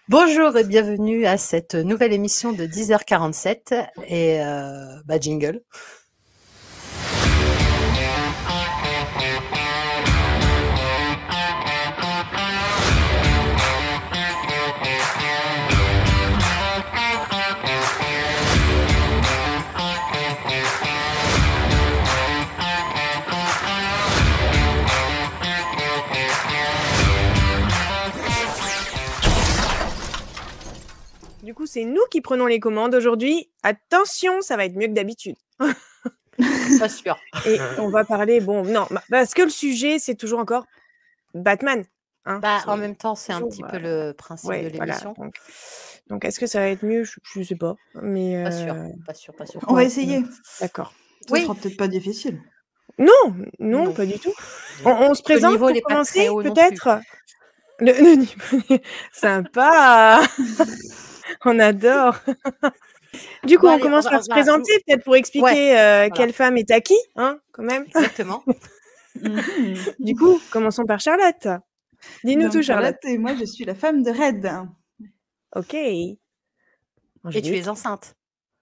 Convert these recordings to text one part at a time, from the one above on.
Bonjour et bienvenue à cette nouvelle émission de 10h47 et jingle. Du coup, c'est nous qui prenons les commandes aujourd'hui. Attention, ça va être mieux que d'habitude. Pas sûr. Et on va parler, parce que le sujet, c'est toujours encore Batman. Hein, en même temps, c'est toujours, un petit peu le principe de l'émission. Voilà, donc est-ce que ça va être mieux? Je sais pas. Mais Pas sûr. On va essayer. D'accord. Ça sera peut-être pas difficile. Non, pas du tout. On se présente pour commencer, peut-être. Le niveau sympa. On adore. Du coup, on commence par se présenter, peut-être pour expliquer quelle femme est à qui, hein, quand même. Exactement. Du coup, commençons par Charlotte. Dis-nous tout, Charlotte. Et moi, je suis la femme de Red. Ok. Et tu es enceinte.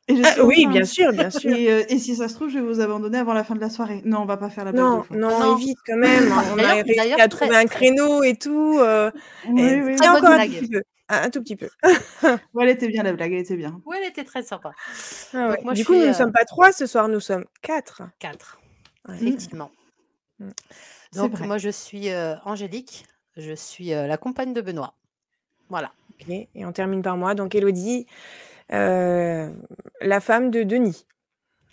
Et je suis oui, enceinte. bien sûr. Et si ça se trouve, je vais vous abandonner avant la fin de la soirée. Non, on va pas faire la blague. Non, évite quand même. On a réussi à trouver un créneau et tout. Oui. Très encore un petit peu. Un tout petit peu. Ouais, elle était bien, la blague, elle était bien. Oui, elle était très sympa. Ah ouais. Donc, moi, du coup, nous ne sommes pas 3 ce soir, nous sommes 4. 4, effectivement. Donc, moi, je suis Angélique. Je suis la compagne de Benoît. Voilà. Ok, et on termine par moi. Donc, Élodie, la femme de Denis.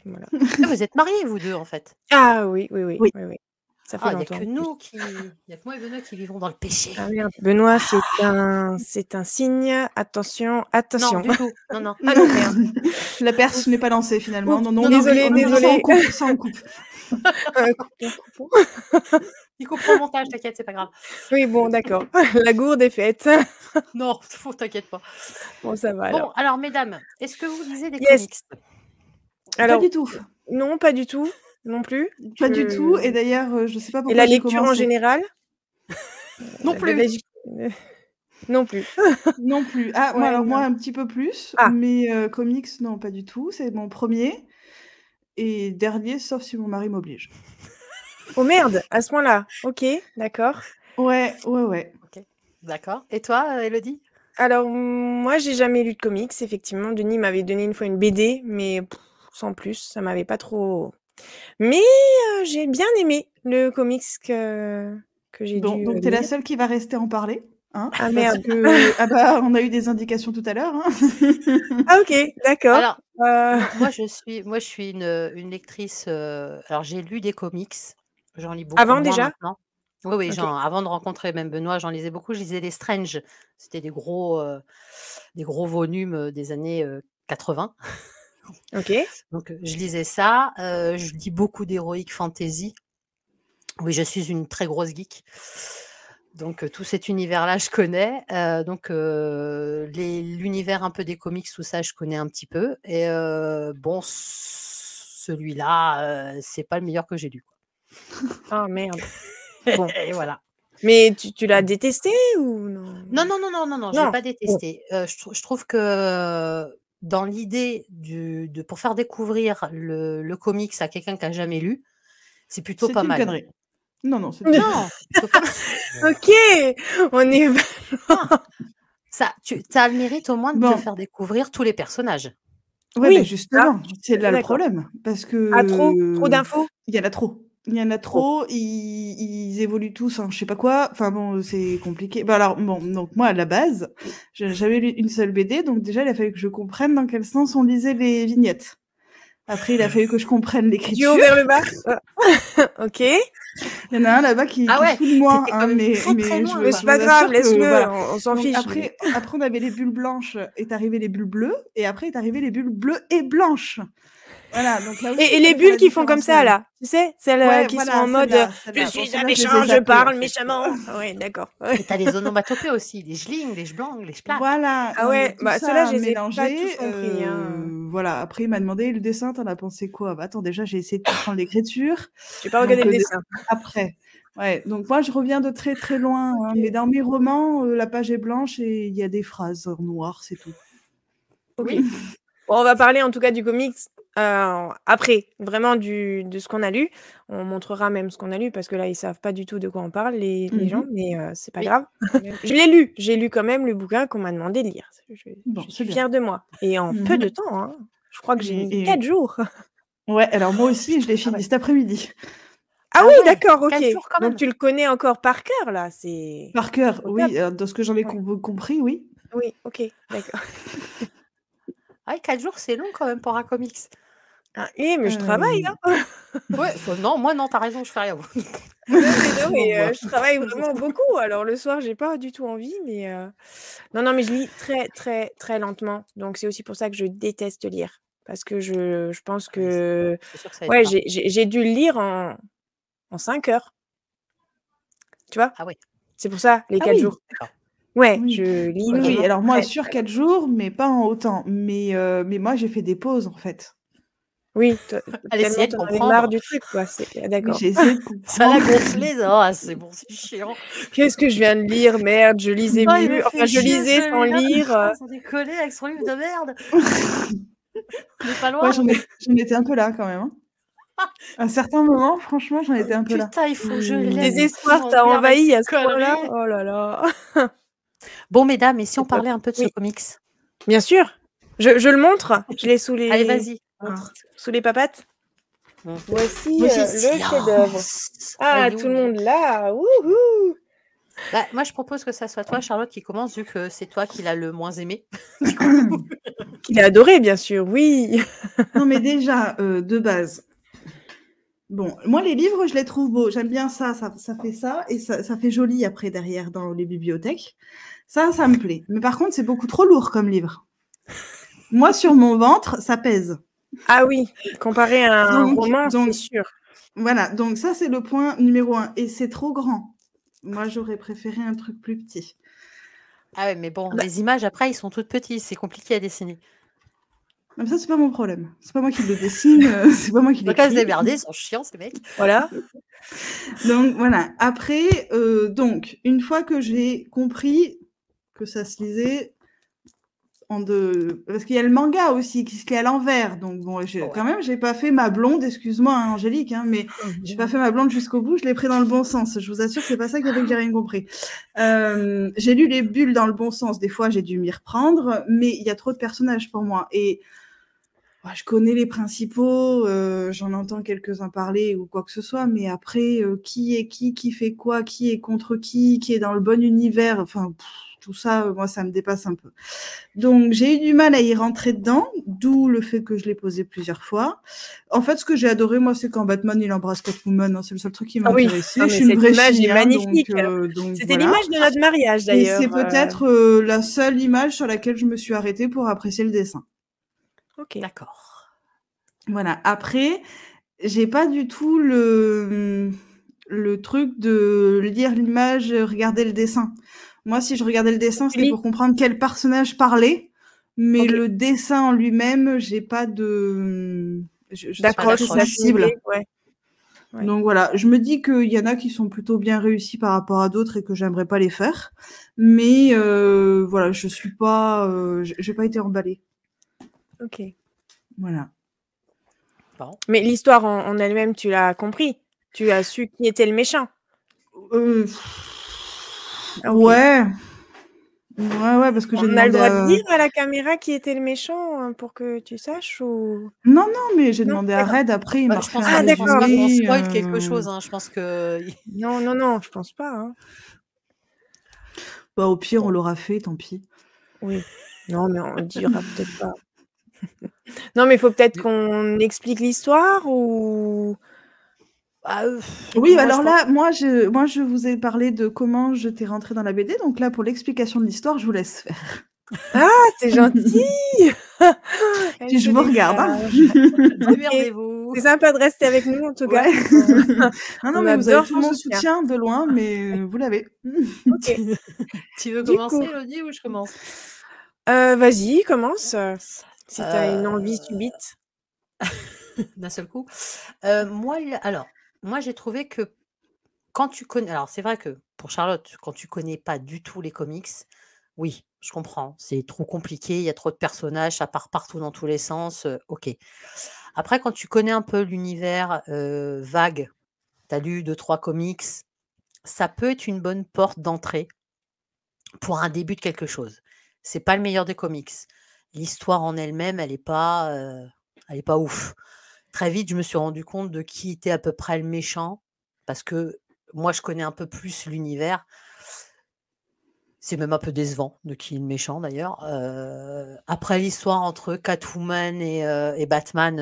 Voilà. Vous êtes mariés, vous deux, en fait. Ah oui. Ça fait longtemps. Il n'y a que moi et Benoît qui vivons dans le péché. Ah merde, Benoît, c'est un signe. Attention. Non, du tout. Non. Ah non, merde. La perche n'est pas lancée, finalement. Non, désolé. Ça, on coupe. Il coupe au montage, t'inquiète, c'est pas grave. Oui, bon, d'accord. La gourde est faite. Non, t'inquiète pas. Bon, ça va alors. Bon, alors, mesdames, est-ce que vous lisez des comics? Alors, pas du tout. Non, pas du tout. Non plus. Pas du tout. Et d'ailleurs, je sais pas pourquoi. Et la lecture en général? Non plus. Non plus. Non plus. Ah, ouais, moi, un petit peu plus. Mais comics, non, pas du tout. C'est mon premier. Et dernier, sauf si mon mari m'oblige. Oh merde, à ce point-là. Ok, d'accord. Ouais. Ok, d'accord. Et toi, Élodie? Alors, moi, j'ai jamais lu de comics. Effectivement, Denis m'avait donné une fois une BD, mais sans plus, ça m'avait pas trop... Mais j'ai bien aimé le comics que j'ai dû donc, t'es la seule qui va rester en parler. Hein, ah merde. On a eu des indications tout à l'heure. Hein. Ah ok, d'accord. Alors, moi je suis une lectrice. Alors j'ai lu des comics, j'en lis beaucoup. Avant déjà maintenant. Oui, okay. Avant de rencontrer même Benoît, j'en lisais beaucoup. Je lisais les Strange, c'était des gros volumes des années 80. Ok. Donc je lisais ça. Je lis beaucoup d'heroic fantasy. Oui, je suis une très grosse geek. Donc tout cet univers-là, je connais. Donc l'univers un peu des comics, tout ça, je connais un petit peu. Et bon, celui-là, c'est pas le meilleur que j'ai lu. Ah merde. Bon. Et voilà. Mais tu l'as détesté ou non? Non, je l'ai pas détesté. Je trouve que dans l'idée pour faire découvrir le comics à quelqu'un qui n'a jamais lu, c'est plutôt pas mal. Connerie. Non, c'est non. Ok, on est. Ça, tu as le mérite au moins de te faire découvrir tous les personnages. Oui, mais justement, c'est là le problème. Parce que. Ah, trop d'infos? Il y en a trop. Ils évoluent tous, je sais pas quoi. Enfin bon, c'est compliqué. Donc moi, à la base, j'avais lu une seule BD, donc déjà, il a fallu que je comprenne dans quel sens on lisait les vignettes. Après, il a fallu que je comprenne l'écriture. Du haut vers le bas. Ok. Il y en a un là-bas qui fout de moi, mais c'est pas grave, laisse-le, voilà. On s'en fiche. Après, on avait les bulles blanches, est arrivé les bulles bleues, et après est arrivé les bulles bleues et blanches. Voilà, donc là aussi, et les bulles qui font comme ça, là, tu sais, celles qui sont en mode je suis un méchant, je parle méchamment. Oui, d'accord. Et t'as les onomatopées aussi, les jlings, les jblangs, les splats. Voilà. Ah ouais, ceux-là, je les ai pas tous compris. Voilà, après, il m'a demandé le dessin, t'en as pensé quoi? Attends, déjà, j'ai essayé de comprendre l'écriture. J'ai pas regardé le dessin. Après, Ouais, donc moi, je reviens de très, très loin, hein, mais dans mes romans, la page est blanche et il y a des phrases en noir, c'est tout. OK. Oui. Bon, on va parler en tout cas du comics, après, vraiment de ce qu'on a lu. On montrera même ce qu'on a lu parce que là, ils savent pas du tout de quoi on parle les gens, mais c'est pas Oui. grave. Je l'ai lu, j'ai lu quand même le bouquin qu'on m'a demandé de lire. Bon, Je c'est suis bien. fière de moi et en peu de temps, hein. Je crois que j'ai mis 4 jours. Ouais, alors moi aussi, je l'ai Ah fini ouais. cet après-midi. Ah oui, ouais, d'accord, OK. 4 jours quand même. Donc tu le connais encore par cœur là, c'est Par cœur, au oui, top. de ce que j'en ai Ouais. compris, oui. Oui, OK, d'accord. Ah ouais, 4 jours, c'est long quand même pour un comics. Ah mais je travaille, hein. Ouais, non, moi non, tu as raison, je fais rien. Non, mais Moi. je travaille vraiment beaucoup. Alors le soir, j'ai pas du tout envie, mais non, mais je lis très, très, très lentement. Donc c'est aussi pour ça que je déteste lire. Parce que je pense Ah oui, que c'est sûr que ça aide ouais, pas. j'ai dû le lire en 5 heures. Tu vois? Ah ouais, C'est pour ça, les Ah 4 oui, jours. d'accord. Ouais, oui. je lis Oui, oui, vraiment alors moi, très, sur très 4 jours, mais pas en autant. Mais moi, j'ai fait des pauses, en fait. oui, Elle tellement essayait de tu en avais marre comprendre. du truc, quoi. Oui, D'accord. j'ai essayé de Ça l'a comprendre. gonflé, ah c'est bon, c'est chiant. Qu'est-ce que je viens de lire? Merde, je lisais Ah, il me mieux. Enfin, fait je chier lisais sans lire, celui-là, sans déconner avec son livre de merde. On n'est pas loin. Ouais, j'en étais un peu là quand même, hein. À certains moments, franchement, j'en étais un peu là. Putain, il faut que je le laisse désespoir mon t'a merde avec envahi ses à ce point-là? conneries. Oh là là. Bon, mesdames, et si on C'est top. parlait un peu de ce Oui, comics? bien sûr. Je le montre. Je l'ai sous Allez, les vas-y, montre. sous les papates. Voici, Moi aussi. le chef-d'œuvre. Silence! Ah, Il est tout où, le il est où? monde là! Wouhou! Bah, moi, je propose que ça soit toi, Charlotte, qui commence, vu que c'est toi qui l'as le moins aimé. Du coup. Qu'il a adoré, bien sûr, oui. Non, mais déjà, de base. Bon, moi, les livres, je les trouve beaux. J'aime bien ça fait ça, et ça fait joli après, derrière, dans les bibliothèques. Ça me plaît. Mais par contre, c'est beaucoup trop lourd comme livre. Moi, sur mon ventre, ça pèse. Ah oui, comparé à un roman, c'est sûr. Voilà, donc ça, c'est le point numéro 1. Et c'est trop grand. Moi, j'aurais préféré un truc plus petit. Ah ouais, mais bon, les images, après, ils sont toutes petites. C'est compliqué à dessiner. Comme ça, c'est pas mon problème. C'est pas moi qui le dessine, c'est pas moi qui Donc, à se l'écris. démerder, ils sont chiants, ces mecs. Voilà. Donc, voilà. Après, donc, une fois que j'ai compris que ça se lisait parce qu'il y a le manga aussi qui se lit à l'envers. Donc, bon, quand même, j'ai pas fait ma blonde, excuse-moi, hein, Angélique, hein, mais j'ai pas fait ma blonde jusqu'au bout, je l'ai pris dans le bon sens. Je vous assure que c'est pas ça qui a fait que j'ai rien compris. J'ai lu les bulles dans le bon sens. Des fois, j'ai dû m'y reprendre, mais il y a trop de personnages pour moi. Et je connais les principaux, j'en entends quelques-uns parler ou quoi que ce soit, mais après, qui est qui fait quoi, qui est contre qui est dans le bon univers, enfin, tout ça, moi, ça me dépasse un peu. Donc, j'ai eu du mal à y rentrer dedans, d'où le fait que je l'ai posé plusieurs fois. En fait, ce que j'ai adoré, moi, c'est quand Batman, il embrasse Catwoman, hein, c'est le seul truc qui m'a intéressé. Non, je suis une vraie image fille, est hein, magnifique. donc C'était voilà. l'image de notre mariage, Et d'ailleurs. c'est peut-être la seule image sur laquelle je me suis arrêtée pour apprécier le dessin. Ok. D'accord. Voilà. Après, j'ai pas du tout le truc de lire l'image, regarder le dessin. Moi, si je regardais le dessin, c'était pour comprendre quel personnage parlait, mais le dessin en lui-même, j'ai pas de je suis pas très sensible. Ouais. Donc voilà, je me dis qu'il y en a qui sont plutôt bien réussis par rapport à d'autres et que j'aimerais pas les faire. Mais voilà, je suis pas, j'ai pas été emballée. Ok. Voilà. Bon. Mais l'histoire en elle-même, tu l'as compris? Tu as su qui était le méchant? Ouais. Ouais, parce que j'ai demandé On a le droit de dire à la caméra qui était le méchant, pour que tu saches ou? Non, mais j'ai demandé à Red après, il m'a refait un résumé. Je pense pas qu'on spoil quelque chose, hein. Je pense que... Non, je pense pas, hein. Bah, au pire, on l'aura fait, tant pis. Oui. Non, mais on le dira peut-être pas. Non, mais il faut peut-être qu'on explique l'histoire ou? Oui, alors là, moi, je vous ai parlé de comment j'étais rentrée dans la BD, donc là, pour l'explication de l'histoire, je vous laisse faire. Ah, c'est gentil! Puis je vous regarde, hein. Démerdez-vous. C'est sympa de rester avec nous, en tout cas. Non, mais vous avez tout mon soutien de loin, mais vous l'avez. Ok. Tu veux commencer, Elodie, ou je commence? Vas-y, commence, si tu as une envie subite. D'un seul coup. Moi, j'ai trouvé que quand tu connais alors c'est vrai que pour Charlotte, quand tu connais pas du tout les comics, oui, je comprends, c'est trop compliqué, il y a trop de personnages, ça part partout dans tous les sens, OK. Après quand tu connais un peu l'univers, vague, tu as lu 2-3 comics, ça peut être une bonne porte d'entrée pour un début de quelque chose. C'est pas le meilleur des comics. L'histoire en elle-même, elle est pas ouf. Très vite, je me suis rendu compte de qui était à peu près le méchant, parce que moi, je connais un peu plus l'univers. C'est même un peu décevant de qui est le méchant d'ailleurs. Après l'histoire entre Catwoman et Batman,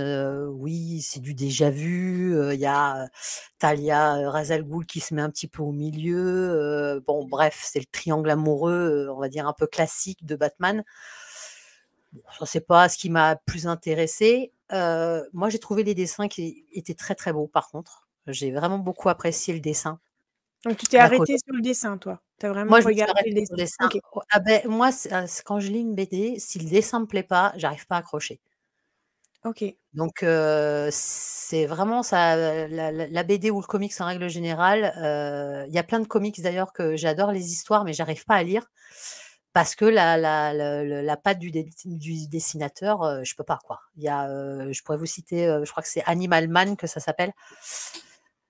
oui, c'est du déjà vu. Il y a Talia Ra's al Ghul qui se met un petit peu au milieu. Bon, bref, c'est le triangle amoureux, on va dire un peu classique de Batman. Bon, ça, c'est pas ce qui m'a plus intéressé. Moi, j'ai trouvé les dessins qui étaient très très beaux. Par contre, j'ai vraiment beaucoup apprécié le dessin. Donc tu t'es arrêtée sur le dessin, toi? Tu as vraiment Moi, je me suis regardé arrêtée le sur dessin? le dessin. OK. Oh, ah beh, moi, c'est quand je lis une BD, si le dessin me plaît pas, j'arrive pas à accrocher. OK. Donc c'est vraiment ça, la BD ou le comics en règle générale, il y a plein de comics d'ailleurs que j'adore les histoires, mais j'arrive pas à lire parce que la patte du dessinateur, je peux pas quoi. Il y a, je pourrais vous citer, je crois que c'est Animal Man que ça s'appelle.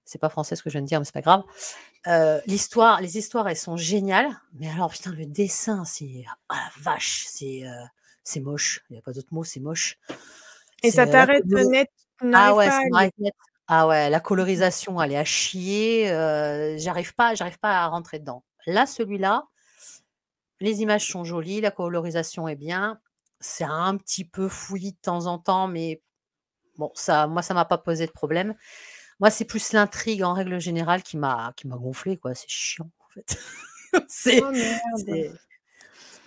C'est pas français ce que je viens de dire, mais c'est pas grave. Les histoires, elles sont géniales, mais alors putain le dessin, c'est ah la vache, c'est moche. Il y a pas d'autre mot, c'est moche. Et ça C'est, la t'arrête colori net? Tu ah n'arrives ouais, pas ça à lire? m'arrête net. Ah ouais, la colorisation, elle est à chier, j'arrive pas à rentrer dedans. Là, celui-là, les images sont jolies, la colorisation est bien. C'est un petit peu fouillis de temps en temps, mais bon, ça m'a pas posé de problème. Moi, c'est plus l'intrigue en règle générale qui m'a gonflée quoi, c'est chiant en fait. C'est Oh merde! c'est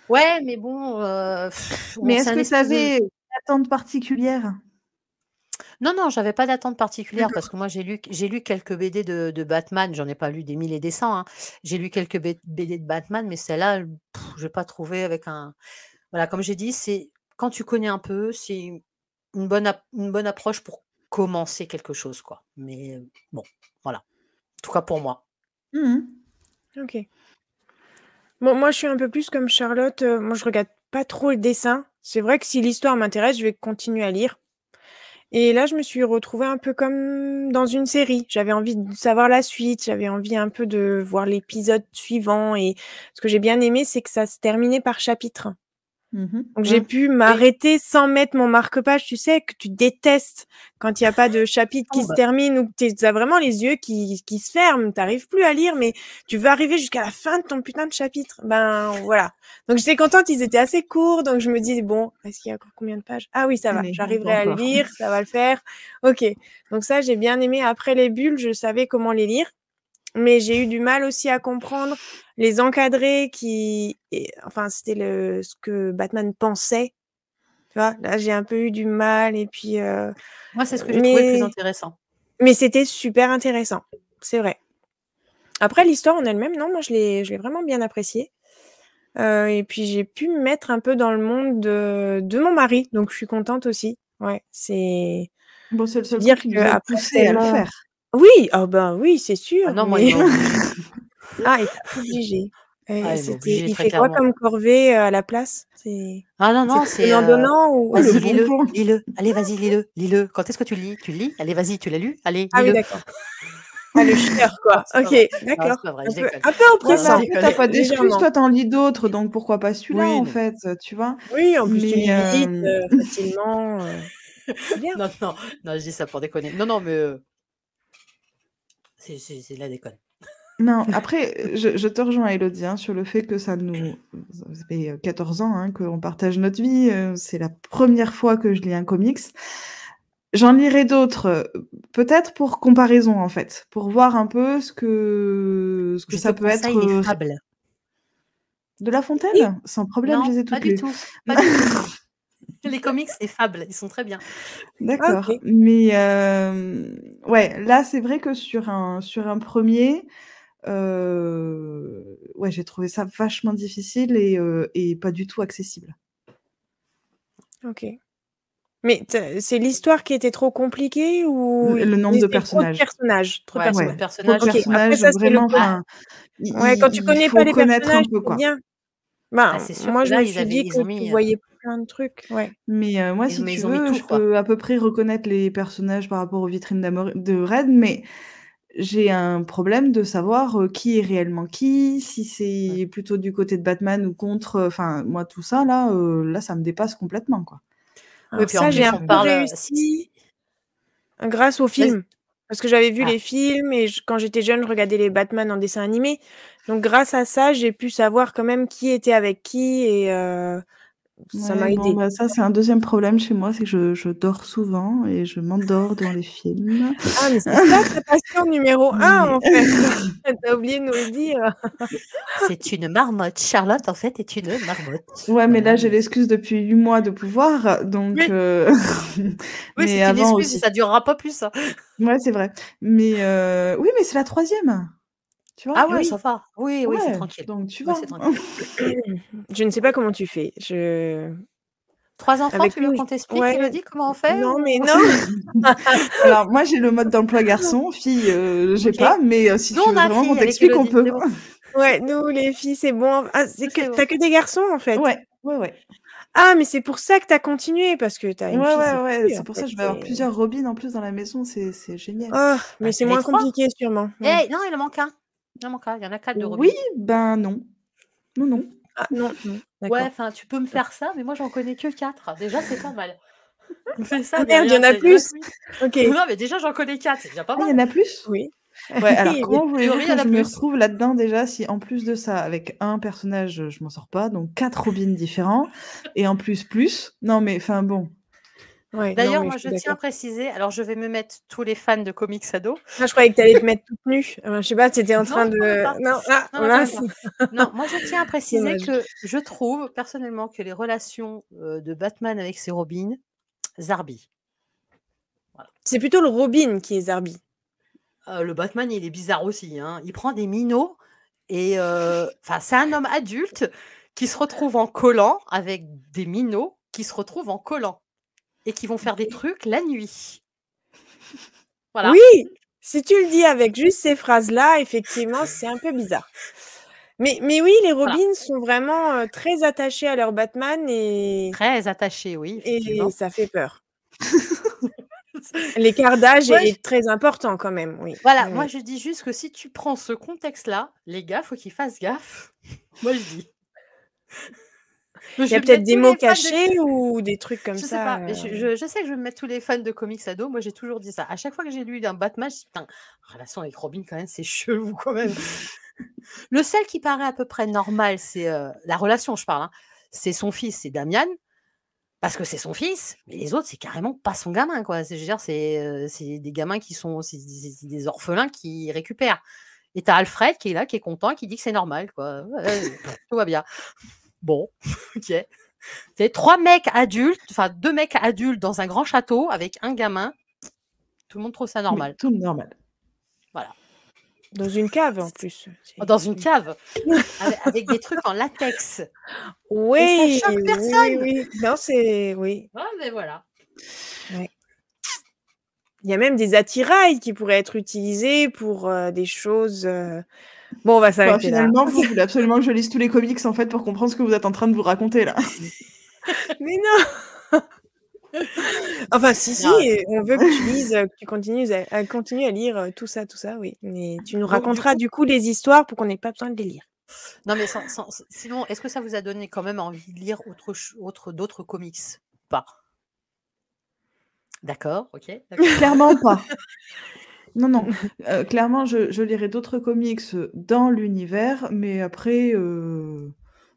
ouais, mais bon, Mais bon, c'est est-ce un que tu espèce de avais une attente particulière? non, non, j'avais pas d'attente particulière parce D'accord. que moi j'ai lu quelques BD de Batman, j'en ai pas lu des milliers et des cents, hein. J'ai lu quelques BD de Batman, mais celle-là, j'ai pas trouvé avec un voilà, comme j'ai dit, c'est quand tu connais un peu, c'est une bonne approche pour commencer quelque chose, quoi. Mais bon, voilà. En tout cas pour moi. Mmh. OK. Bon, moi, je suis un peu plus comme Charlotte, moi, je regarde pas trop le dessin. C'est vrai que si l'histoire m'intéresse, je vais continuer à lire. Et là, je me suis retrouvée un peu comme dans une série. J'avais envie de savoir la suite, j'avais envie un peu de voir l'épisode suivant et ce que j'ai bien aimé, c'est que ça se terminait par chapitre. Mmh. Donc j'ai pu Oui. m'arrêter sans mettre mon marque-page. Tu sais que tu détestes quand il y a pas de chapitre qui Oh se bah, termine ou que tu as vraiment les yeux qui se ferment. Tu arrives plus à lire, mais tu veux arriver jusqu'à la fin de ton putain de chapitre. Ben voilà. Donc j'étais contente, ils étaient assez courts, donc je me dis: «Bon, est-ce qu'il y a encore combien de pages? Ah oui, ça va, Allez, on peut j'arriverai à le encore. lire, ça va le faire». OK. Donc ça, j'ai bien aimé. Après les bulles, je savais comment les lire. Mais j'ai eu du mal aussi à comprendre les encadrés enfin, c'était ce que Batman pensait, tu vois? Là, j'ai un peu eu du mal et puis, moi, c'est ce que j'ai trouvé le plus mais intéressant. c'était super intéressant, c'est vrai. Après l'histoire en elle-même, non, moi je l'ai vraiment bien appréciée, et puis j'ai pu me mettre un peu dans le monde de mon mari, donc je suis contente aussi. Ouais, c'est Bon, c'est le se seul dire truc qui nous a qu'après poussés à le tellement faire. oui, ah ben, oui, c'est Ah sûr, non, moi, il mais m'a obligée. ah, il t'a obligé. Ah, il m'a obligée Il très fait quoi clairement. comme corvée, à la place? Ah non, C'est non, c'est, Donnant-donnant ou oh, le vas-y bon lis-le, plan! lis-le. Allez, vas-y lis-le, lis-le. Quand est-ce que tu le lis? Tu le lis? Allez, vas-y, tu l'as lu? Allez, ah oui, lis-le. d'accord. Ah, le chieur, Non, quoi. c'est pas OK, vrai. Non, c'est d'accord. pas vrai, je déconne. Un peu Ouais, mais Je oppressant, après, tu as déconne. pas d'excuses, légèrement. toi, tu en lis d'autres, donc pourquoi pas celui-là, Oui, en non. fait, tu vois? Oui, en plus tu Mais lis vite, facilement, c'est bien. Non, non, non, je dis ça pour déconner. Non, non, mais c'est de la déconne. non, après, je te rejoins, Élodie, hein, sur le fait que ça fait 14 ans, hein, qu'on partage notre vie, c'est la première fois que je lis un comics. J'en lirai d'autres, peut-être pour comparaison, en fait, pour voir un peu ce que Je te ça peut conseille être, les fables. de La Oui, Fontaine? Sans problème, je Non, les ai pas toutes du lues. tout, pas du tout. Les comics, les fables, ils sont très bien. ah D'accord, OK. mais ouais, là, c'est vrai que sur un premier, ouais, j'ai trouvé ça vachement difficile et pas du tout accessible. OK. Mais c'est l'histoire qui était trop compliquée ou Le nombre de personnages. Trop de personnages. Personnages. OK, après ça, c'est le vraiment, ouais, quand tu connais pas les personnages, c'est bien. Ben, c'est sûr moi, que je là, me suis dit que tu voyais plein de trucs, ouais. Mais moi, si tu ils ont mis veux, tout, je quoi. peux à peu près reconnaître les personnages par rapport aux vitrines de Red, mais j'ai un problème de savoir qui est réellement qui, si c'est plutôt du côté de Batman ou contre. Enfin, moi, tout ça, là, ça me dépasse complètement, quoi. Alors ça, j'ai un peu réussi grâce aux films. Parce que j'avais vu les films et quand j'étais jeune, je regardais les Batman en dessin animé. Donc, grâce à ça, j'ai pu savoir quand même qui était avec qui et ça m'a aidé. Bon, ça, c'est un deuxième problème chez moi, c'est que je dors souvent et je m'endors devant les films. Ah, mais c'est ça ta passion numéro 1, en fait. T'as oublié de nous le dire. C'est une marmotte. Charlotte, en fait, est une marmotte. Ouais, mais là, j'ai l'excuse depuis 8 mois de pouvoir, donc... Oui, c'est une excuse, ça durera pas plus. Hein. Ouais, c'est vrai. Mais oui, mais c'est la 3e. Tu vois? Ah ouais, ça va. Oui, c'est tranquille. Donc tu vois. Je ne sais pas comment tu fais. 3 enfants, tu veux qu'on t'explique, Élodie, comment on fait? Non, mais non. Alors moi, j'ai le mode d'emploi garçon, fille, j'ai pas, mais si nous, tu veux vraiment qu'on t'explique, on peut. Ouais, nous les filles, c'est bon. Ah, t'as que des garçons en fait. Ouais. Ah, mais c'est pour ça que t'as continué, parce que t'as une fille. Ouais, c'est pour ça que je vais avoir plusieurs Robins en plus dans la maison, c'est génial. Oh, mais c'est moins compliqué sûrement. Non, il en manque un. Il y en a 4 de Robins. Oui, ben non. Non. Ah, non. Ouais, enfin, tu peux me faire ça, mais moi, j'en connais que 4. Déjà, c'est pas mal. Fais ça, merde, il y en a plus. Ok. Non, mais déjà, j'en connais 4, c'est déjà pas mal. Il y en a plus? Oui. Ouais, alors comment voulez-vous que je me retrouve là-dedans déjà si en plus de ça, avec un personnage, je m'en sors pas, donc 4 Robins différents, et en plus, non mais enfin bon. Ouais, d'ailleurs, moi, je tiens à préciser, alors je vais me mettre tous les fans de comics ados. Moi, je croyais que tu allais te mettre toute nue. Je sais pas, tu étais en train de... Non, moi, je tiens à préciser que je trouve, personnellement, que les relations de Batman avec ses Robins, Zarbi. Voilà. C'est plutôt le Robin qui est Zarbi. Le Batman, il est bizarre aussi. Hein. Il prend des minots et c'est un homme adulte qui se retrouve en collant avec des minots qui se retrouvent en collant et qui vont faire des trucs la nuit. Voilà. Oui, si tu le dis avec juste ces phrases-là, effectivement, c'est un peu bizarre. Mais oui, les Robins sont vraiment très attachés à leur Batman et... Très attachés, oui. Et ça fait peur. L'écart d'âge est très important quand même, oui. Voilà, moi je dis juste que si tu prends ce contexte-là, les gars, faut qu'ils fassent gaffe. Moi je dis. Il y a peut-être des mots cachés ou des trucs comme ça. Je sais pas, mais je sais que je vais me mettre tous les fans de comics ados. Moi j'ai toujours dit ça. À chaque fois que j'ai lu un Batman, je dis putain, relation avec Robin quand même, c'est chelou quand même. Le seul qui paraît à peu près normal, c'est la relation, je parle. Hein, c'est son fils, c'est Damian. Parce que c'est son fils, mais les autres, c'est carrément pas son gamin, quoi. Je veux dire, c'est des gamins qui sont... C'est des orphelins qui récupèrent. Et t'as Alfred qui est là, qui est content, qui dit que c'est normal, quoi. Tout va bien. Bon, ok. C'est 3 mecs adultes, enfin 2 mecs adultes dans un grand château avec un gamin. Tout le monde trouve ça normal. Oui, tout normal. Voilà. Dans une cave, en plus. Dans une cave, avec des trucs en latex. Oui. Et ça choque personne. Oui. Non, c'est... Oui. Ouais, mais voilà. Ouais. Il y a même des attirails qui pourraient être utilisés pour des choses... Bon, on va s'arrêter là. Finalement, vous voulez absolument que je lise tous les comics, en fait, pour comprendre ce que vous êtes en train de vous raconter, là. Mais non. Enfin, si, on veut que tu lises, que tu continues à lire tout ça, oui. Mais tu nous raconteras du coup les histoires pour qu'on n'ait pas besoin de les lire. Non, mais sinon, est-ce que ça vous a donné quand même envie de lire d'autres comics? Pas. D'accord, ok. Clairement pas. Non. Clairement, je lirai d'autres comics dans l'univers, mais après,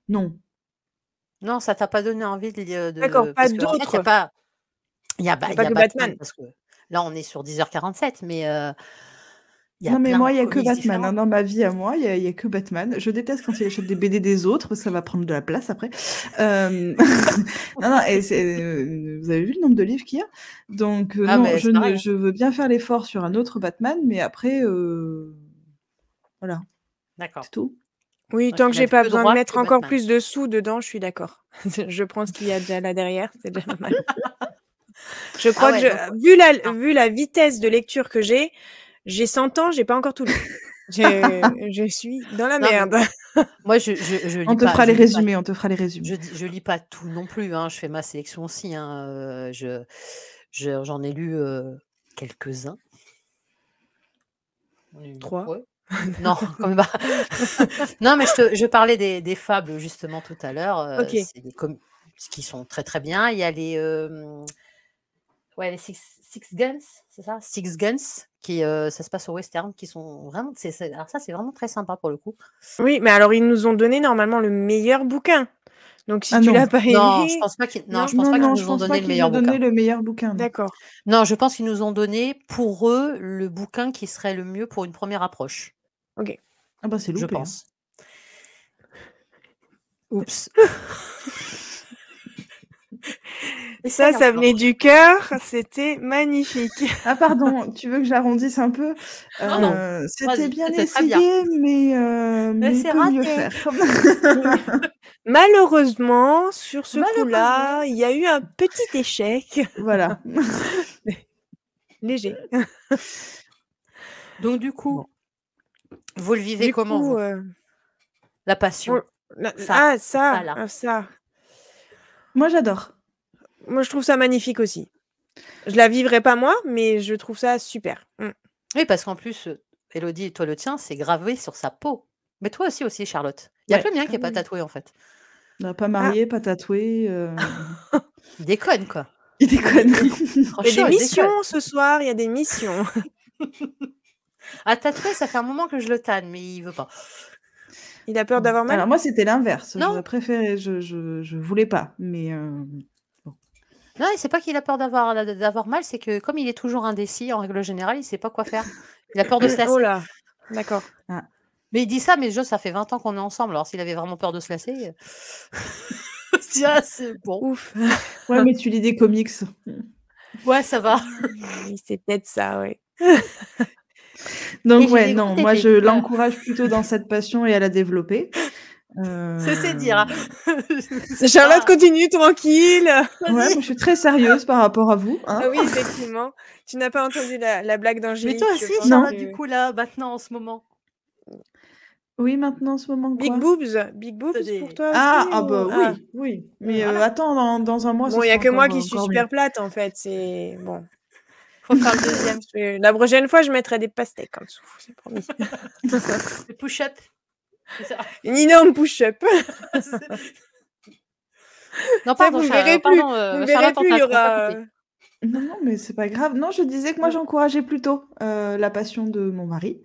non. Non, ça t'a pas donné envie de lire... D'accord, pas d'autres. Il y a que Batman. Parce que là, on est sur 10h47, mais... Non, mais moi, il n'y a que Batman. Hein, dans ma vie à moi, il n'y a que Batman. Je déteste quand il achète des BD des autres, parce que ça va prendre de la place après. Non, et vous avez vu le nombre de livres qu'il y a? Donc, non, je veux bien faire l'effort sur un autre Batman, mais après, voilà. D'accord. C'est tout. Oui, tant que j'ai pas besoin de mettre encore plus de sous dedans, je suis d'accord. Je prends ce qu'il y a déjà là derrière, c'est déjà pas mal. Je crois que vu la vitesse de lecture que j'ai 100 ans, j'ai pas encore tout lu. Je suis dans la merde. Moi, je lis on te fera les résumés, on te fera les résumés. Je lis pas tout non plus, hein, je fais ma sélection aussi, hein, j'en ai lu quelques-uns. 3. Ouais. Non, quand même pas. Non, mais je parlais des fables justement tout à l'heure. Okay. C'est des qui sont très très bien. Il y a les Six Guns, c'est ça, Six Guns, qui ça se passe au western, qui sont vraiment. Alors ça, c'est vraiment très sympa pour le coup. Oui, mais alors ils nous ont donné normalement le meilleur bouquin. Donc si tu l'as pas aimé, non, je pense pas qu'ils nous ont donné le meilleur bouquin. D'accord. Non, je pense qu'ils nous ont donné pour eux le bouquin qui serait le mieux pour une première approche. Ok. Ah bah c'est loupé. Je pense. Oups. Ça venait du cœur, c'était magnifique. Ah pardon, tu veux que j'arrondisse un peu? Non. C'était bien essayé, mais c'est peut mieux raté. faire. Malheureusement, sur ce coup-là, il y a eu un petit échec. Voilà. Léger. Donc du coup, vous le vivez comment vous La passion. Ça. Moi, j'adore. Moi, je trouve ça magnifique aussi. Je la vivrai pas moi, mais je trouve ça super. Oui, parce qu'en plus, Élodie, toi le tien, c'est gravé sur sa peau. Mais toi aussi, Charlotte. Il y a que le mien qui n'est pas tatoué en fait. Pas marié, pas tatoué. Il déconne quoi. Il déconne. Il y a des missions ce soir, il y a des missions. À tatouer, ça fait un moment que je le tanne, mais il veut pas. Il a peur d'avoir mal. Alors moi, c'était l'inverse. J'aurais préféré. Je voulais pas, mais. Non, c'est pas qu'il a peur d'avoir mal, c'est que comme il est toujours indécis, en règle générale, il sait pas quoi faire. Il a peur de se lasser. Oh là, d'accord. Ah. Mais il dit ça, mais ça fait 20 ans qu'on est ensemble. Alors s'il avait vraiment peur de se lasser, c'est bon. Ouf. Ouais, mais tu lis des comics. Ouais, ça va. C'est peut-être ça, ouais. Donc non, moi je l'encourage plutôt dans cette passion et à la développer. C'est dire. Charlotte, continue tranquille. Ouais, moi, je suis très sérieuse par rapport à vous. Hein. Ah oui, effectivement. Tu n'as pas entendu la blague d'Angélique. Mais toi aussi, Charlotte, du coup, là, maintenant, en ce moment. Oui, maintenant, en ce moment, quoi. Big boobs pour toi aussi oui. Mais attends, dans un mois, bon, il n'y a que moi qui suis super plate, en fait. C'est bon. Faut faire le deuxième. La prochaine fois, je mettrai des pastèques en dessous, c'est promis. Des push-up. Une énorme push-up. Non, pardon, vous ne verrez plus. Vous ne verrez plus, il y aura... Non, mais c'est pas grave. Non, je disais que moi, j'encourageais plutôt la passion de mon mari.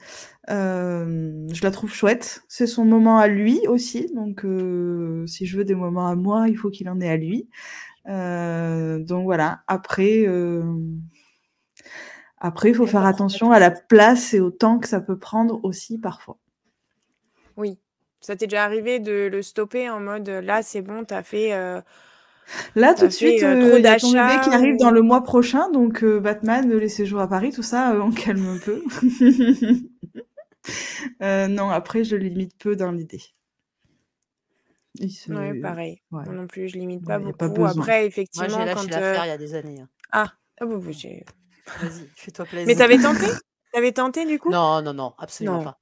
Je la trouve chouette. C'est son moment à lui aussi. Donc, si je veux des moments à moi, il faut qu'il en ait à lui. Donc, voilà. Après, il faut faire attention à la place et au temps que ça peut prendre aussi parfois. Oui. Ça t'est déjà arrivé de le stopper en mode là, c'est bon, t'as fait. Là, tout de suite, il y a ton bébé qui arrive dans le mois prochain, donc Batman, les séjours à Paris, tout ça, on calme un peu. Non, après, je limite peu dans l'idée. Ouais, pareil. Ouais. Moi non plus, je limite pas beaucoup. Après, effectivement, moi, j'ai lâché l'affaire il y a des années. Ah bon, j'ai... Vas-y, fais-toi plaisir. Mais t'avais tenté? T'avais tenté du coup? Non, absolument pas.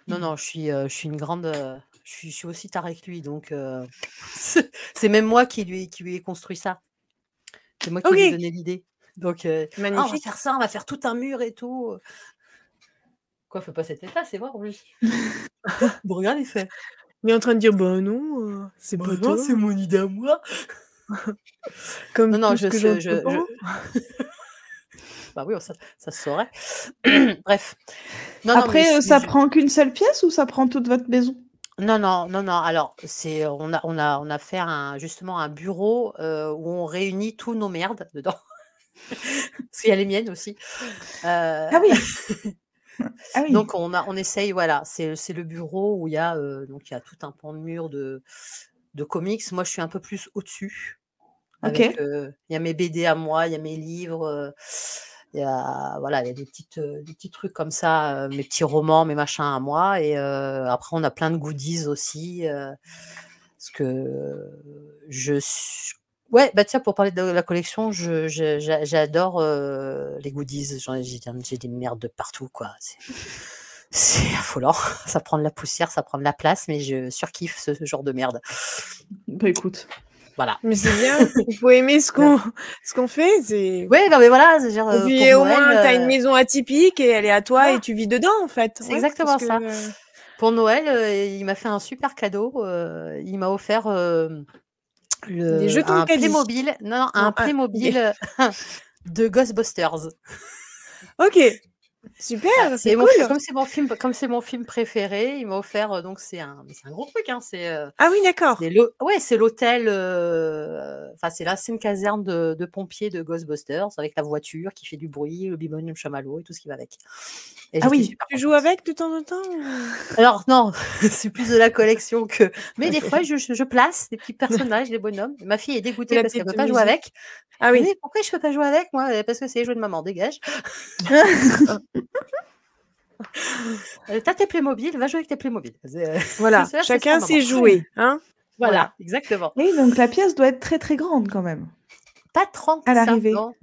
Non, je suis une grande... je suis aussi tarée que lui, donc c'est même moi qui lui ai construit ça. C'est moi qui lui ai donné l'idée. Donc, on va faire ça, on va faire tout un mur et tout. Quoi, fais pas cet état, c'est vrai en plus. Bon, regarde, il fait. Il est en train de dire, bah non, c'est pas toi. C'est mon idée à moi. Comme non, je Bah oui, ça se saurait. Bref. Après, ça prend qu'une seule pièce ou ça prend toute votre maison? Non. Alors, on a fait justement un bureau où on réunit tous nos merdes dedans. Parce qu'il y a les miennes aussi. Ah oui. Donc on essaye, voilà, c'est le bureau où il y a tout un pan de mur de comics. Moi, je suis un peu plus au-dessus. Avec, il y a mes BD à moi, il y a mes livres. Il y a des petits trucs comme ça, mes petits romans, mes machins à moi. Et après, on a plein de goodies aussi. Parce que Ouais, bah tiens, pour parler de la collection, j'adore les goodies. J'ai des merdes de partout, quoi. C'est affolant. Ça prend de la poussière, ça prend de la place, mais je surkiffe ce genre de merde. Bah écoute. Voilà. Mais c'est bien, il faut aimer ce qu'on fait. Oui, non, mais voilà. Genre, et puis au moins, tu as une maison atypique et elle est à toi et tu vis dedans, en fait. C'est exactement ça. Pour Noël, il m'a fait un super cadeau. Il m'a offert des jetons un Playmobil. Non, un Playmobil de Ghostbusters. Ok. Super, c'est cool. Comme c'est mon film préféré, il m'a offert, donc c'est un gros truc, hein, ah oui, d'accord. C'est l'hôtel, c'est l'ancienne caserne de pompiers de Ghostbusters avec la voiture qui fait du bruit, le bimonium chamallow et tout ce qui va avec. Et ah oui, tu joues avec de temps en temps Alors non, c'est plus de la collection que. Mais des fois, je place des petits personnages, des bonhommes. Ma fille est dégoûtée parce qu'elle ne peut pas jouer avec. Ah oui. Mais pourquoi je ne peux pas jouer avec moi? Parce que c'est les jeux de maman, dégage. T'as tes Playmobil, va jouer avec tes Playmobil. Voilà, chacun ses jouets. Hein voilà, exactement. Oui, donc la pièce doit être très très grande quand même. Pas 30 à l'arrivée. Non,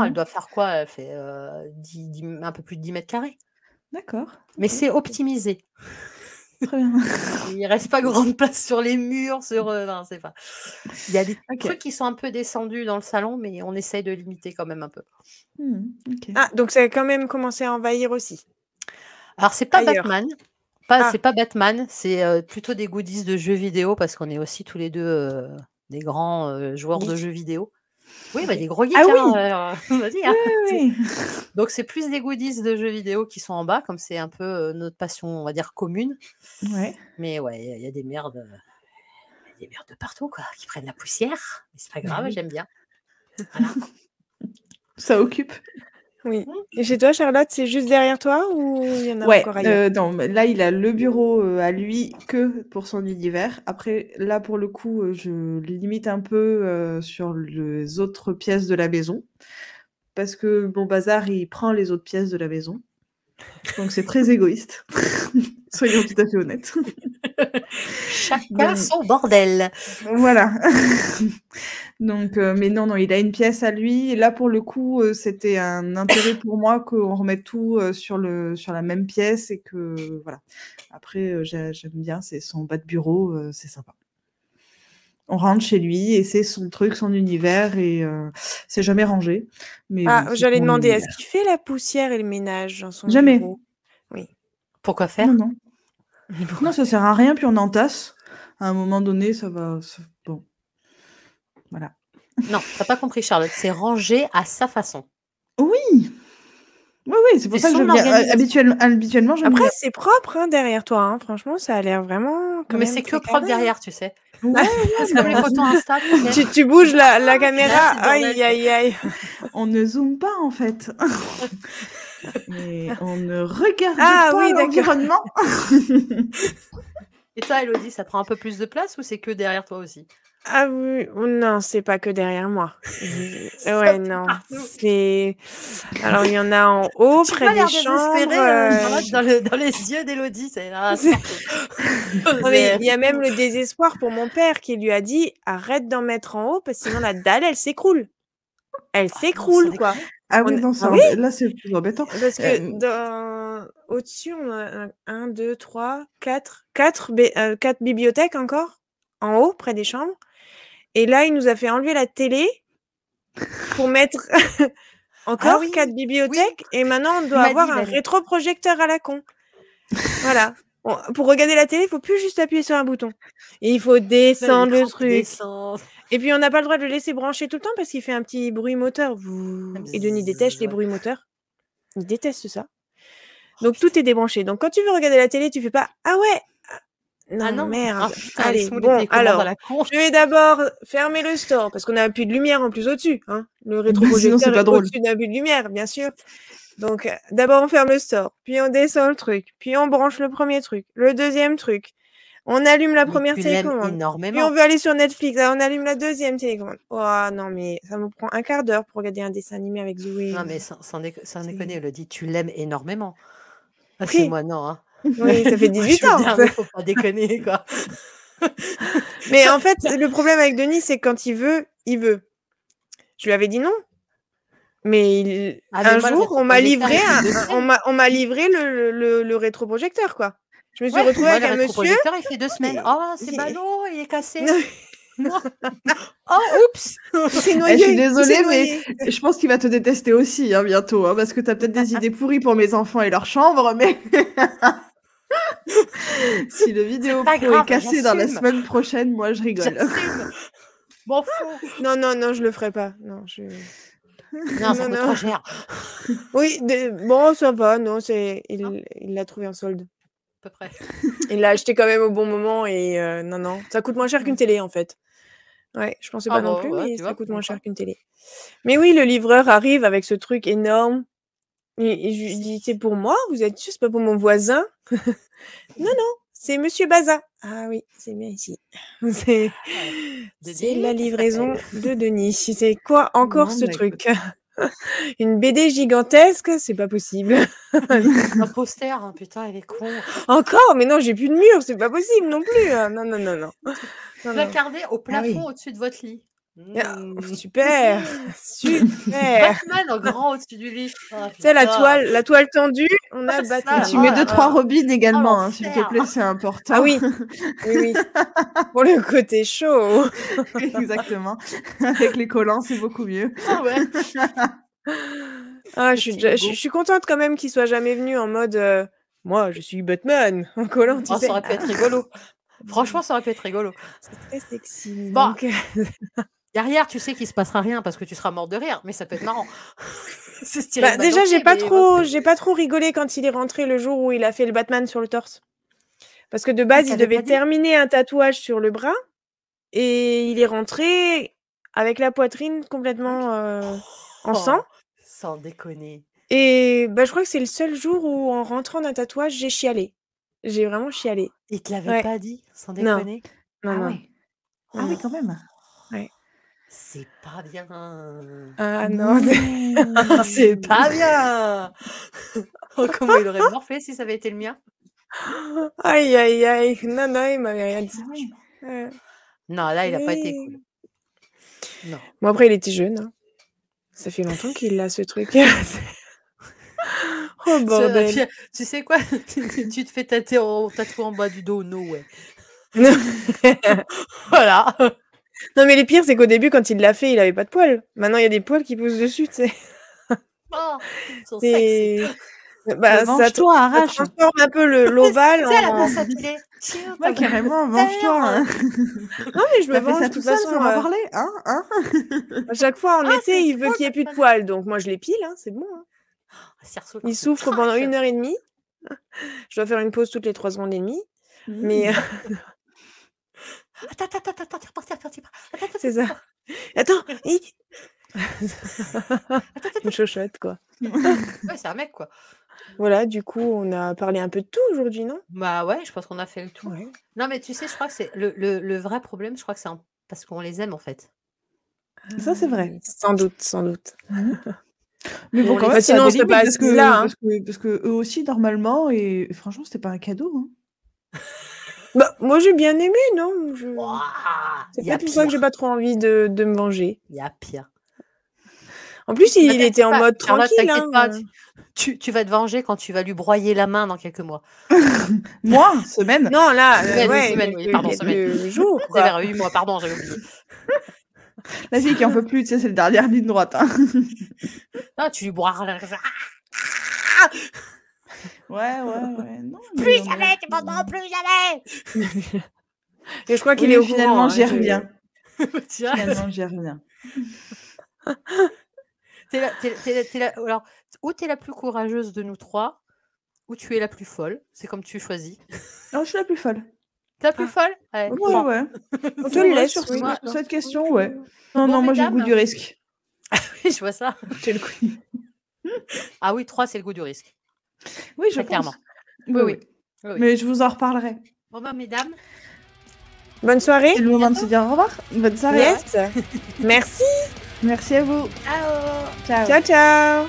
elle doit faire quoi? Elle fait un peu plus de 10 mètres carrés. D'accord. Mais c'est optimisé. Très bien. Il reste pas grande place sur les murs, non, c'est pas. Il y a des trucs qui sont un peu descendus dans le salon, mais on essaye de limiter quand même un peu. Ah, donc ça a quand même commencé à envahir aussi. Alors c'est pas Batman. C'est pas Batman, c'est plutôt des goodies de jeux vidéo parce qu'on est aussi tous les deux des grands joueurs de jeux vidéo. Oui, des gros geeks. Vas-y. Oui. Donc c'est plus des goodies de jeux vidéo qui sont en bas, comme c'est un peu notre passion, on va dire commune. Ouais. Mais ouais, il y a des merdes, de partout, quoi, qui prennent la poussière. Mais c'est pas grave, j'aime bien. Voilà. Ça occupe. Oui. Et chez toi, Charlotte, c'est juste derrière toi ou il y en a encore ailleurs? Non, là, il a le bureau à lui que pour son univers. Après, là, pour le coup, je limite un peu sur les autres pièces de la maison. Parce que mon bazar, il prend les autres pièces de la maison. Donc, c'est très égoïste. Soyons tout à fait honnêtes. Chacun son bordel. Voilà. Donc, mais non, il a une pièce à lui. Et là, pour le coup, c'était un intérêt pour moi qu'on remette tout sur la même pièce et que voilà. Après, j'aime bien, c'est son bas de bureau, c'est sympa. On rentre chez lui et c'est son truc, son univers et c'est jamais rangé. Mais j'allais demander, est-ce qu'il fait la poussière et le ménage dans son jamais. bureau? Oui. Pourquoi faire? Non. Non, ça sert à rien, puis on entasse. À un moment donné, ça va. Bon. Voilà. Non, t'as pas compris, Charlotte. C'est rangé à sa façon. Oui, c'est pour ça que j'aime bien. Habituellement, j'aime bien. Après, c'est propre derrière toi. Hein. Franchement, ça a l'air vraiment. Mais c'est que propre derrière, tu sais. Ouais, c'est comme les photos Insta. Tu bouges la caméra. Aïe. On ne zoome pas, en fait. Mais on ne regarde pas l'environnement. D'accord. Et toi, Elodie, ça prend un peu plus de place ou c'est que derrière toi aussi? Ah oui, non, c'est pas que derrière moi. Ouais, non. C'est. Alors, il y en a en haut, près des chambres. Dans les yeux d'Elodie, c'est là. Il y a même le désespoir pour mon père qui lui a dit arrête d'en mettre en haut parce que sinon la dalle, elle s'écroule. Elle s'écroule, quoi. Ah oui, non, là, c'est plus embêtant. Parce que au-dessus, on a 1, 2, 3, 4 bibliothèques encore, en haut, près des chambres. Et là, il nous a fait enlever la télé pour mettre encore 4 bibliothèques. Oui. Et maintenant, on doit avoir un rétroprojecteur à la con. Voilà. Pour regarder la télé, il ne faut plus juste appuyer sur un bouton. Et il faut descendre le truc. Et puis, on n'a pas le droit de le laisser brancher tout le temps parce qu'il fait un petit bruit moteur. Et Denis déteste les bruits moteurs. Il déteste ça. Donc, tout est débranché. Donc, quand tu veux regarder la télé, tu ne fais pas « Ah ouais !» Non, merde. Allez, bon, alors, je vais d'abord fermer le store parce qu'on n'a plus de lumière en plus au-dessus. Hein. Le rétroprojecteur est au-dessus d'un but de lumière, bien sûr. Donc, d'abord, on ferme le store, puis on descend le truc, puis on branche le premier truc, le deuxième truc. On allume la première télécommande. Puis on veut aller sur Netflix, alors on allume la deuxième télécommande. Oh non, mais ça me prend un quart d'heure pour regarder un dessin animé avec Zoé. Non, mais sans déconner, Elodie, tu l'aimes énormément. Ah, c'est moi, non. Hein. Oui, ça fait 18 ans. Il faut pas déconner, quoi. Mais en fait, le problème avec Denis, c'est que quand il veut, il veut. Je lui avais dit non. Mais un jour, on m'a livré le rétroprojecteur, quoi. Je me suis retrouvée avec un monsieur. Le rétroprojecteur, il fait 2 semaines. Oh, c'est ballot, il est cassé. Non. Oh, oups. C'est noyé. Je suis désolée, mais je pense qu'il va te détester aussi bientôt, parce que tu as peut-être des idées pourries pour mes enfants et leur chambre, mais si le vidéo est cassé dans la semaine prochaine, moi je rigole. Bon, fou. Non, je le ferai pas. Non, non, ça coûte trop cher. Oui, bon, ça va. Non, il l'a trouvé en solde. À peu près. Il l'a acheté quand même au bon moment et non, ça coûte moins cher qu'une télé en fait. Ouais, je pensais pas non plus, mais ça coûte moins cher qu'une télé. Mais oui, le livreur arrive avec ce truc énorme. Et je lui dis, c'est pour moi? Vous êtes sûr? C'est pas pour mon voisin? Non, c'est Monsieur Bazin. Ah oui, c'est bien ici. C'est la livraison de Denis. C'est quoi encore ce truc? Une BD gigantesque, c'est pas possible. Un poster, putain, il est con. Encore? Mais non, j'ai plus de mur, c'est pas possible non plus. Non. Placardé au plafond au-dessus de votre lit. Super. Batman en grand au-dessus du lit. Tu sais, la toile tendue, on a Batman. Tu mets 2-3 robines également, s'il te plaît, c'est important. Ah oui. Pour le côté chaud. Exactement. Avec les collants, c'est beaucoup mieux. Ah ouais. Je suis contente quand même qu'il soit jamais venu en mode moi, je suis Batman en collant. Tu sais. Ça aurait pu être rigolo. Franchement, ça aurait pu être rigolo. C'est très sexy. Bon. Donc... Derrière, tu sais qu'il se passera rien parce que tu seras mort de rire, mais ça peut être marrant. Déjà, j'ai pas trop rigolé quand il est rentré le jour où il a fait le Batman sur le torse. Parce que de base, il devait terminer un tatouage sur le bras et il est rentré avec la poitrine complètement en sang. Sans déconner. Et je crois que c'est le seul jour où, en rentrant d'un tatouage, j'ai chialé. J'ai vraiment chialé. Il te l'avait pas dit, sans déconner? Non. Ouais. Ah oui, quand même. Ouais. C'est pas bien. Ah non, c'est pas bien. Comment il aurait morflé si ça avait été le mien? Aïe. Non, il m'avait rien dit. Non, là, il a pas été cool. Non. Bon, après, il était jeune. Hein. Ça fait longtemps qu'il a ce truc. Oh bordel. Tu sais quoi? Tu te fais tatouer en bas du dos, no way. Voilà. Non, mais le pire, c'est qu'au début, quand il l'a fait, il avait pas de poils. Maintenant, il y a des poils qui poussent dessus, tu sais. Oh, ils sont sexy. Ça transforme un peu l'ovale en... Tu sais, elle a pas s'appeler. Ouais, carrément, mange-toi. Non, mais je me venge, de toute façon. On va parler, À chaque fois, en été, il veut qu'il n'y ait plus de poils. Donc, moi, je l'épile, c'est bon. Il souffre pendant 1h30. Je dois faire une pause toutes les 3 secondes et demie. Mais... Attends, t'es reparti. C'est ça. Attends. Une chochotte, quoi. Ouais, c'est un mec, quoi. Voilà, du coup, on a parlé un peu de tout aujourd'hui, non? Bah ouais, je pense qu'on a fait le tout. Ouais. Non, mais tu sais, je crois que c'est le vrai problème, je crois que c'est parce qu'on les aime, en fait. Ça, c'est vrai. Sans doute. Mais bon, quand même, sinon, on serait pas assis là. Parce que eux aussi, normalement, et franchement, c'était pas un cadeau. Moi, j'ai bien aimé, non? C'est peut-être pour ça que j'ai pas trop envie de me venger. Il y a pire. En plus, il était en mode tranquille. Pas, tu vas te venger quand tu vas lui broyer la main dans quelques mois. Mois? Semaine? Non, là, semaine, oui, pardon, semaine. Jour, c'est vers 8 mois, pardon, j'avais oublié. La fille qui en peut plus, tu sais, c'est le dernière ligne droite. Non, tu lui broieras la... Ouais. Non, plus jamais, tu m'entends, plus jamais. Et je crois qu'il est au finalement, courant. J'y reviens. Finalement, j'y reviens. Alors, ou t'es la plus courageuse de nous trois, ou tu es la plus folle. C'est comme tu choisis. Oh, je suis la plus folle. T'es la plus folle? Ouais. On te le laisse sur cette question, ouais. Non, moi j'ai le goût du risque. Oui, je vois ça. J'ai le goût. Ah oui, 3, c'est le goût du risque. Oui, je pense. Clairement. Oui. Mais je vous en reparlerai. Bon, mesdames. Bonne soirée. C'est le moment de se dire au revoir. Bonne soirée. Yes. Merci. Merci à vous. Ciao. Ciao.